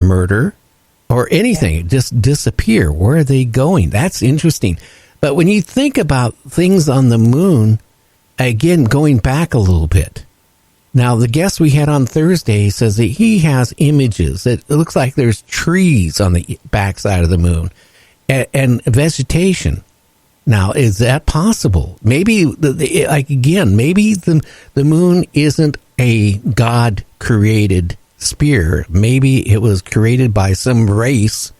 murder or anything, just disappear. Where are they going? That's interesting. But when you think about things on the moon, again, going back a little bit. Now, the guest we had on Thursday says that he has images. It looks like there's trees on the backside of the moon and vegetation. Now, is that possible? Maybe, maybe the moon isn't a God-created sphere. Maybe it was created by some race,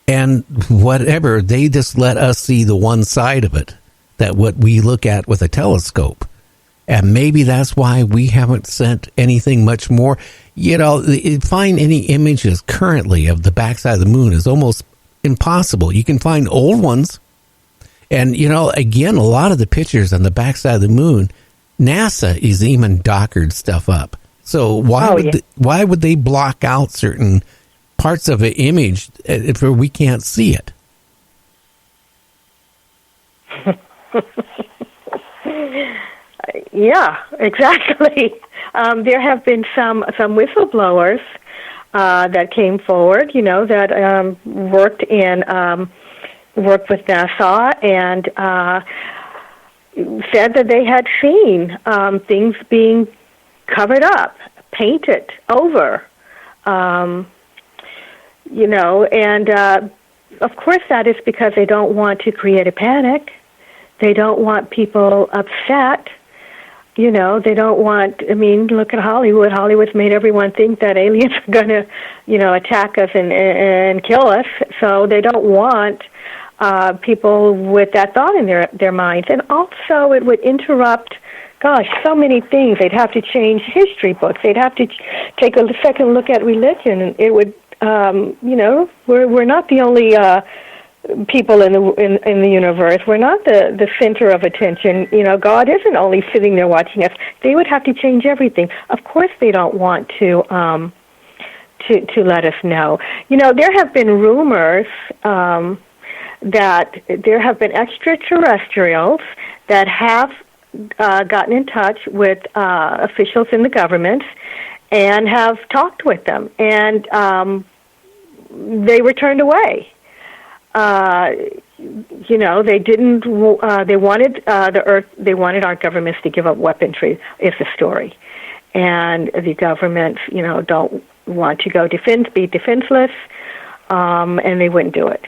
and whatever, they just let us see the one side of it, that what we look at with a telescope. And maybe that's why we haven't sent anything much more. Find any images currently of the backside of the moon is almost impossible. You can find old ones. And, again, a lot of the pictures on the backside of the moon, NASA is even doctored stuff up. So why would they block out certain parts of an image if we can't see it? Yeah, exactly. There have been some whistleblowers that came forward, that worked with NASA and said that they had seen things being covered up, painted over, and of course that is because they don't want to create a panic. They don't want people upset. They don't want, look at Hollywood. Hollywood's made everyone think that aliens are going to, attack us and kill us. So they don't want people with that thought in their minds. And also it would interrupt, so many things. They'd have to change history books. They'd have to take a second look at religion. And it would, we're not the only people in the universe. We're not the center of attention. God isn't only sitting there watching us. They would have to change everything. Of course, they don't want to let us know. There have been rumors that there have been extraterrestrials that have gotten in touch with officials in the government and have talked with them, and they were turned away. They didn't. They wanted the Earth. They wanted our governments to give up weaponry. Is the story, and the governments, don't want to be defenseless, and they wouldn't do it.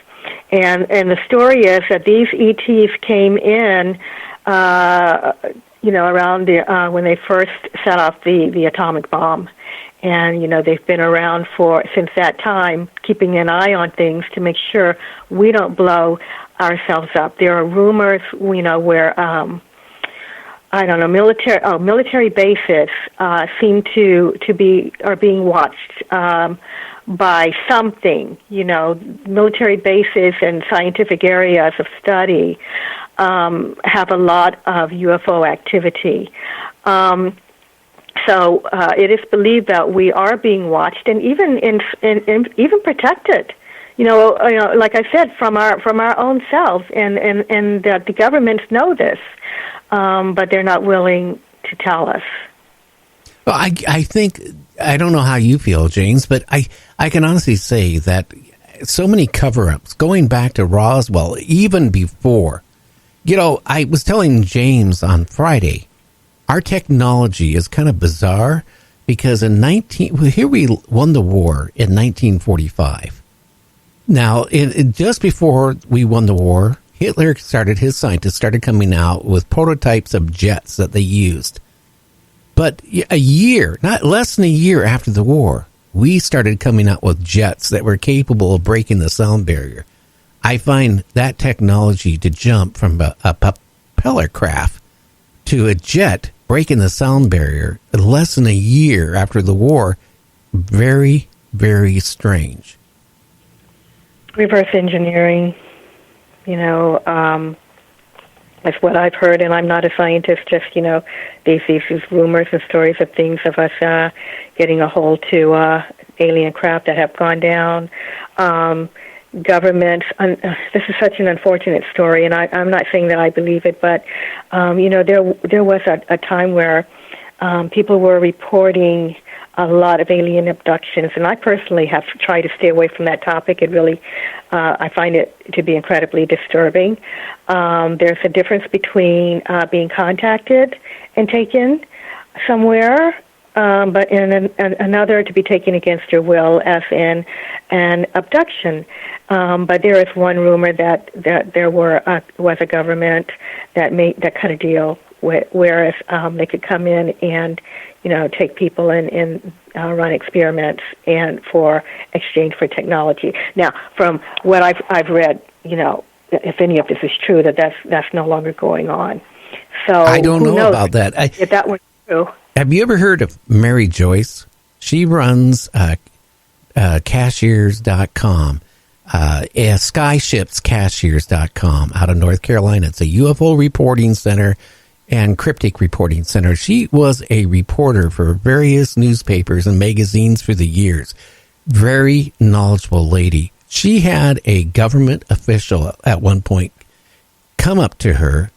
And the story is that these ETs came in, around when they first set off the atomic bomb. And, they've been around since that time, keeping an eye on things to make sure we don't blow ourselves up. There are rumors, where, military bases seem are being watched by something, military bases and scientific areas of study have a lot of UFO activity. So it is believed that we are being watched and even even protected. Like I said, from our own selves, and that the governments know this, but they're not willing to tell us. Well, I think, I don't know how you feel, James, but I can honestly say that so many cover-ups, going back to Roswell, even before, I was telling James on Friday, our technology is kind of bizarre because here we won the war in 1945. Now, just before we won the war, Hitler scientists started coming out with prototypes of jets that they used. But not less than a year after the war, we started coming out with jets that were capable of breaking the sound barrier. I find that technology to jump from a propeller craft to a jet breaking the sound barrier less than a year after the war, very, very strange. Reverse engineering, that's what I've heard, and I'm not a scientist, just, these rumors and stories of things of us getting a hold to alien craft that have gone down. Governments, this is such an unfortunate story, and I'm not saying that I believe it, but, there was a time where people were reporting a lot of alien abductions, and I personally have tried to stay away from that topic. It really, I find it to be incredibly disturbing. There's a difference between being contacted and taken somewhere, but in another to be taken against your will, as in an abduction. But there is one rumor that there was a government that cut a deal whereas they could come in and take people and run experiments and for exchange for technology. Now, from what I've read, if any of this is true, that's no longer going on. So I don't know about that. If that were true. Have you ever heard of Mary Joyce? She runs cashiers.com, skyshipscashiers.com out of North Carolina. It's a UFO reporting center and cryptic reporting center. She was a reporter for various newspapers and magazines for the years. Very knowledgeable lady. She had a government official at one point come up to her.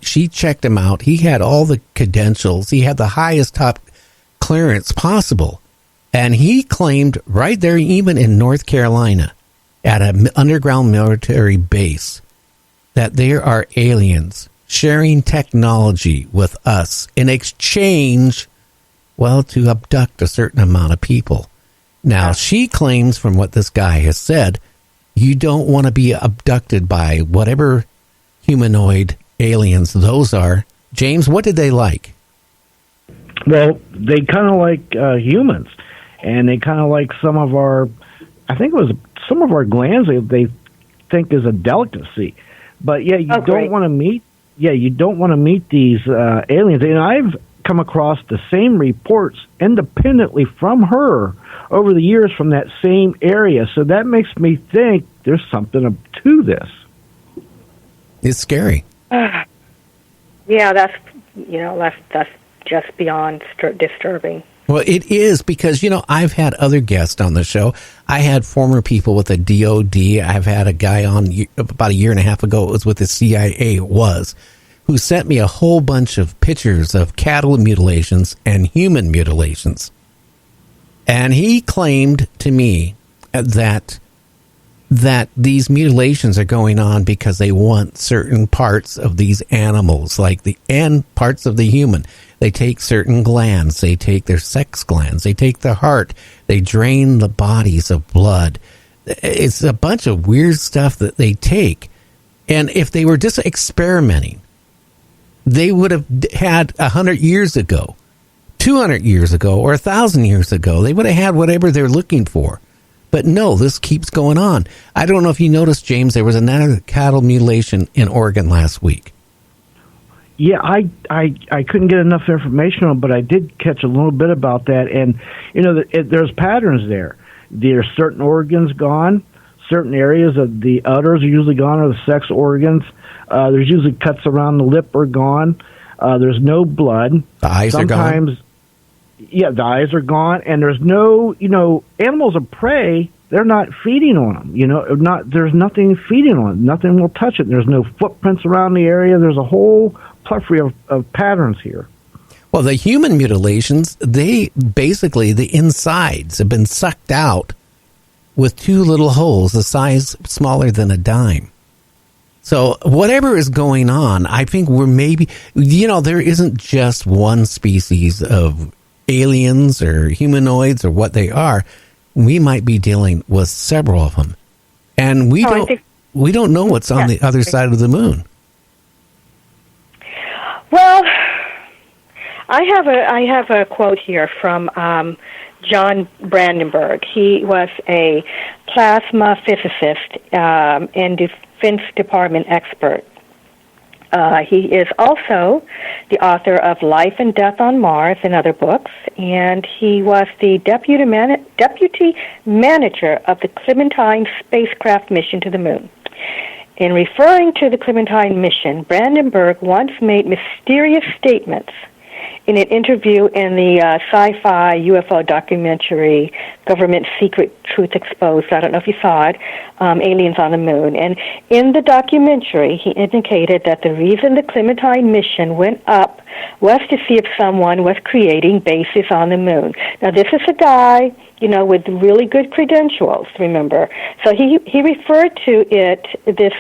She checked him out. He had all the credentials. He had the highest top clearance possible. And he claimed right there, even in North Carolina, at an underground military base, that there are aliens sharing technology with us in exchange, to abduct a certain amount of people. Now, she claims, from what this guy has said, you don't want to be abducted by whatever humanoid aliens those are. James, what did they like? Well, they kind of like humans, and they kind of like some of our glands they think is a delicacy. But yeah, you don't want to meet. Yeah, you don't want to meet these aliens. And I've come across the same reports independently from her over the years from that same area. So that makes me think there's something to this. It's scary. Yeah, that's just beyond disturbing. Well, it is because, I've had other guests on the show. I had former people with the DOD. I've had a guy on about a year and a half ago. It was with the CIA, who sent me a whole bunch of pictures of cattle mutilations and human mutilations. And he claimed to me that these mutilations are going on because they want certain parts of these animals, like the end parts of the human. They take certain glands. They take their sex glands. They take the heart. They drain the bodies of blood. It's a bunch of weird stuff that they take. And if they were just experimenting, they would have had 100 years ago, 200 years ago, or 1,000 years ago. They would have had whatever they're looking for. But no, this keeps going on. I don't know if you noticed, James, there was another cattle mutilation in Oregon last week. Yeah, I couldn't get enough information on it, but I did catch a little bit about that. And, there's patterns there. There's certain organs gone. Certain areas of the udders are usually gone, or the sex organs. There's usually cuts around the lip are gone. There's no blood. The eyes are gone. Yeah, the eyes are gone, and there's no, animals of prey. They're not feeding on them. There's nothing feeding on them. Nothing will touch it. There's no footprints around the area. There's a whole plethora of patterns here. Well, the human mutilations, the insides have been sucked out with two little holes, the size smaller than a dime. So whatever is going on, I think we're maybe, there isn't just one species of aliens or humanoids or what they are. We might be dealing with several of them, and we don't know what's on the other side of the moon. Well, I have a quote here from John Brandenburg. He was a plasma physicist and Defense Department expert. He is also the author of Life and Death on Mars and other books, and he was the deputy manager of the Clementine spacecraft mission to the moon. In referring to the Clementine mission, Brandenburg once made mysterious statements in an interview in the sci-fi UFO documentary Government Secret Truth Exposed. I don't know if you saw it. aliens on the moon. And in the documentary, he indicated that the reason the Clementine mission went up was to see if someone was creating bases on the moon. Now, this is a guy, with really good credentials, remember. So he referred to this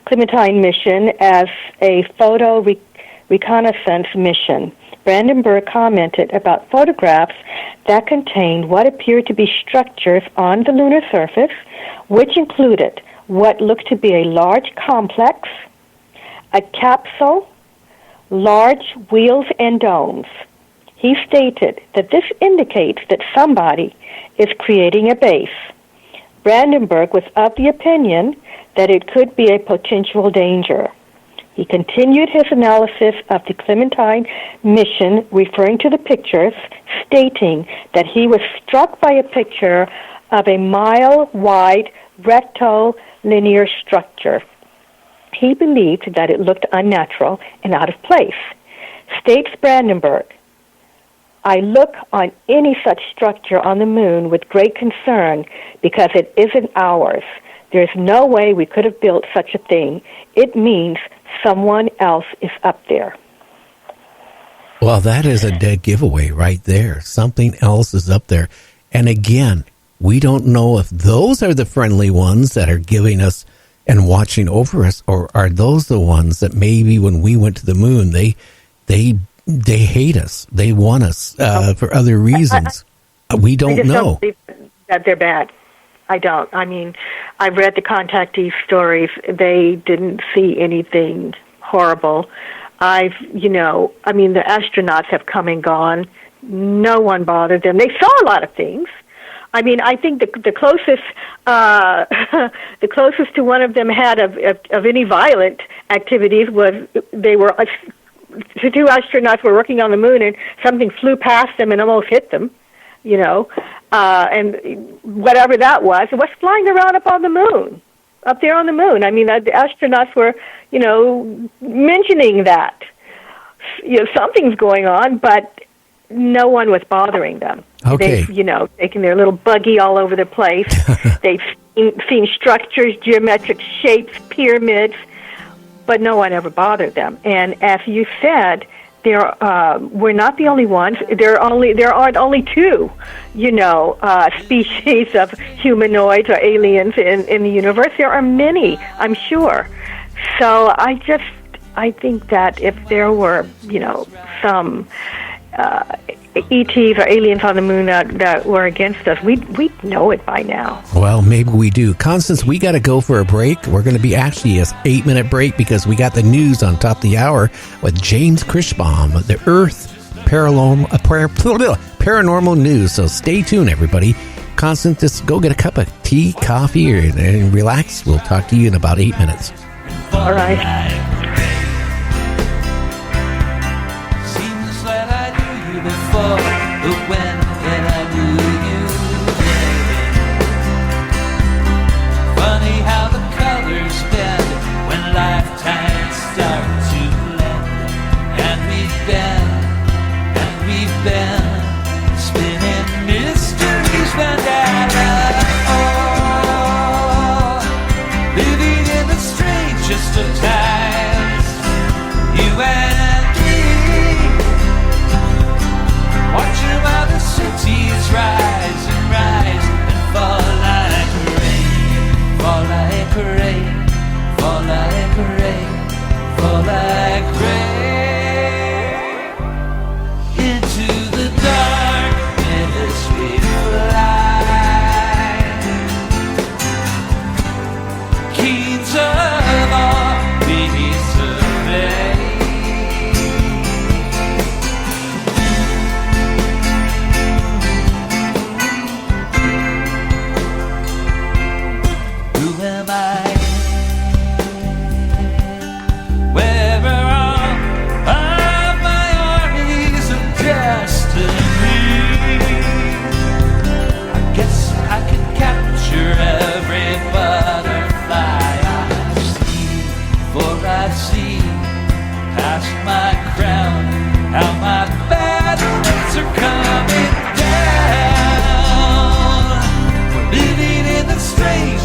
Clementine mission, as a photo reconnaissance mission. Brandenburg commented about photographs that contained what appeared to be structures on the lunar surface, which included what looked to be a large complex, a capsule, large wheels and domes. He stated that this indicates that somebody is creating a base. Brandenburg was of the opinion that it could be a potential danger. He continued his analysis of the Clementine mission, referring to the pictures, stating that he was struck by a picture of a mile-wide rectilinear structure. He believed that it looked unnatural and out of place. States Brandenburg, I look on any such structure on the moon with great concern because it isn't ours. There's no way we could have built such a thing. It means someone else is up there. Well, that is a dead giveaway right there. Something else is up there. And again, we don't know if those are the friendly ones that are giving us and watching over us, or are those the ones that maybe when we went to the moon, they hate us. They want us for other reasons. We don't know. Don't believe that they're bad. I don't. I mean, I've read the contactee stories. They didn't see anything horrible. The astronauts have come and gone. No one bothered them. They saw a lot of things. I mean, I think the closest the closest to one of them had of any violent activities was the two astronauts were working on the moon and something flew past them and almost hit them. And whatever that was, it was flying around up there on the moon. I mean, the astronauts were, mentioning that, something's going on, but no one was bothering them. Okay. They've, taken their little buggy all over the place. They've seen structures, geometric shapes, pyramids, but no one ever bothered them. And as you said, we're not the only ones. There aren't only two, species of humanoids or aliens in the universe. There are many, I'm sure. So I think that if there were, some ETs or aliens on the moon that were against us, we'd know it by now. Well, maybe we do. Constance, we got to go for a break. We're going to be actually a 8-minute break because we got the news on top of the hour with James Krischbaum, the Earth Paranormal News. So stay tuned, everybody. Constance, just go get a cup of tea, coffee, and relax. We'll talk to you in about 8 minutes. All right. But when did I do you? Funny how the colors bend when lifetimes start to blend. And we've been spinning mysteries Mandela. Oh, living in the strangest of times. You and me. What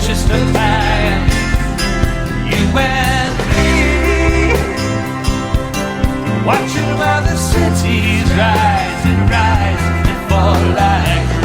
just a time. You and me, watching while the cities rise and fall like